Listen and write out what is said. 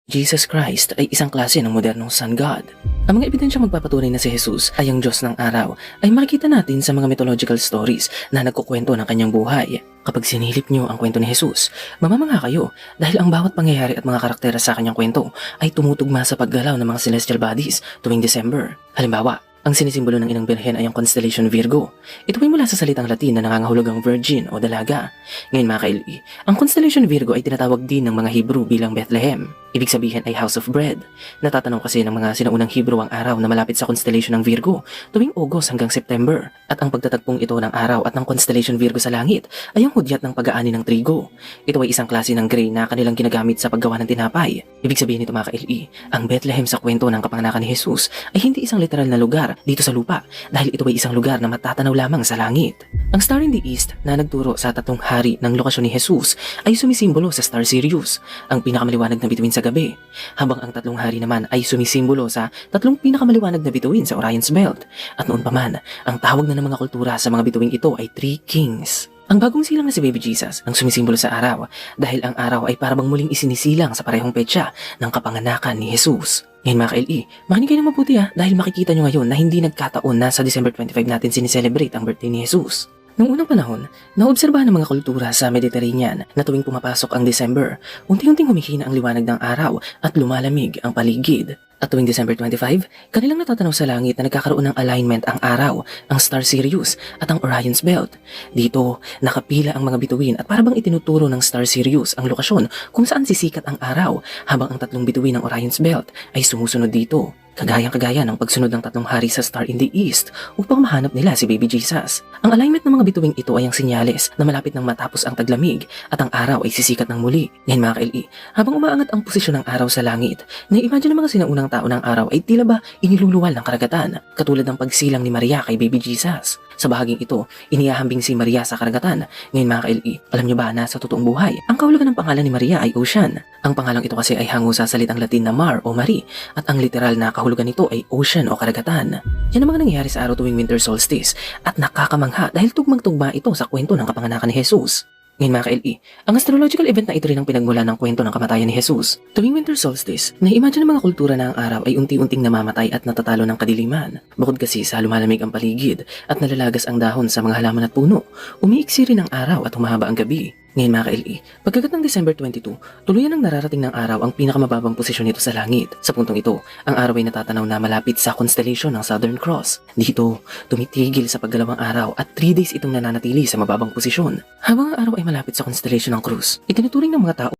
Jesus Christ ay isang klase ng modernong sun god. Ang mga ebidensyang magpapatunay na si Jesus ay ang Diyos ng araw ay makikita natin sa mga mythological stories na nagkukwento ng kanyang buhay. Kapag sinilip niyo ang kwento ni Jesus, mamamangha kayo dahil ang bawat pangyayari at mga karakter sa kanyang kwento ay tumutugma sa paggalaw ng mga celestial bodies tuwing December. Halimbawa, ang sinisimbolo ng inang birhen ay ang constellation Virgo. Ito ay mula sa salitang Latin na nangangahulugang virgin o dalaga. Ngayon mga ka-LE, ang constellation Virgo ay tinatawag din ng mga Hebrew bilang Bethlehem. Ibig sabihin ay house of bread. Natatanong kasi ng mga sinaunang Hebrew ang araw na malapit sa constellation ng Virgo tuwing August hanggang September. At ang pagtatagpong ito ng araw at ng constellation Virgo sa langit ay ang hudyat ng pag-aani ng trigo. Ito ay isang klase ng grain na kanilang ginagamit sa paggawa ng tinapay. Ibig sabihin nito mga ka-LE, ang Bethlehem sa kwento ng kapanganakan ni Jesus ay hindi isang literal na lugar dito sa lupa dahil ito ay isang lugar na matatanaw lamang sa langit. Ang Star in the East na nagturo sa tatlong hari ng lokasyon ni Jesus ay sumisimbolo sa Star Sirius, ang pinakamaliwanag na bituin sa gabi, habang ang tatlong hari naman ay sumisimbolo sa tatlong pinakamaliwanag na bituin sa Orion's Belt. At noon pa man, ang tawag na ng mga kultura sa mga bituing ito ay Three Kings. Ang bagong silang na si Baby Jesus ang sumisimbolo sa araw dahil ang araw ay parabang muling isinisilang sa parehong petsa ng kapanganakan ni Jesus. Ngayon mga ka-LE, makinig kayo ng mabuti dahil makikita nyo ngayon na hindi nagkataon na sa December 25 natin sineselebrate ang birthday ni Jesus. Noong unang panahon, naobserbahan ng mga kultura sa Mediterranean na tuwing pumapasok ang December, unti-unting humihina ang liwanag ng araw at lumalamig ang paligid. At tuwing December 25, kanilang natatanaw sa langit na nagkakaroon ng alignment ang araw, ang Star Sirius at ang Orion's Belt. Dito, nakapila ang mga bituin at parabang itinuturo ng Star Sirius ang lokasyon kung saan sisikat ang araw habang ang tatlong bituin ng Orion's Belt ay sumusunod dito. Kagayang-kagaya ng pagsunod ng tatlong hari sa Star in the East upang mahanap nila si Baby Jesus. Ang alignment ng mga bituing ito ay ang senyales na malapit nang matapos ang taglamig at ang araw ay sisikat ng muli. Ngayon mga ka-LE, habang umaangat ang posisyon ng araw sa langit, na-imagine ng mga sinaunang tao ng araw ay tila ba iniluluwal ng karagatan, katulad ng pagsilang ni Maria kay Baby Jesus. Sa bahaging ito, inihahambing si Maria sa karagatan. Ngayon mga ka-LE, alam nyo ba na sa totoong buhay, ang kahulugan ng pangalan ni Maria ay Ocean. Ang pangalang ito kasi ay hango sa salitang Latin na Mar o Marie at ang literal na kahulugan nito ay ocean o karagatan. Yan ang mga nangyayari sa araw tuwing winter solstice at nakakamangha dahil tugmang-tugma ito sa kwento ng kapanganakan ni Jesus. Ngayon mga ka-LE, ang astrological event na ito rin ang pinagmula ng kwento ng kamatayan ni Jesus. Tuwing winter solstice, na-imagine ng mga kultura na ang araw ay unti-unting namamatay at natatalo ng kadiliman. Bukod kasi sa lumalamig ang paligid at nalalagas ang dahon sa mga halaman at puno, umiiksi rin ang araw at humahaba ang gabi. Ngayon mga ka-LE, pagkagat ng December 22, tuluyan ang nararating ng araw ang pinakamababang posisyon nito sa langit. Sa puntong ito, ang araw ay natatanaw na malapit sa constellation ng Southern Cross. Dito, tumitigil sa paggalawang araw at 3 days itong nananatili sa mababang posisyon. Habang ang araw ay malapit sa constellation ng Cruz, itinuturing ng mga tao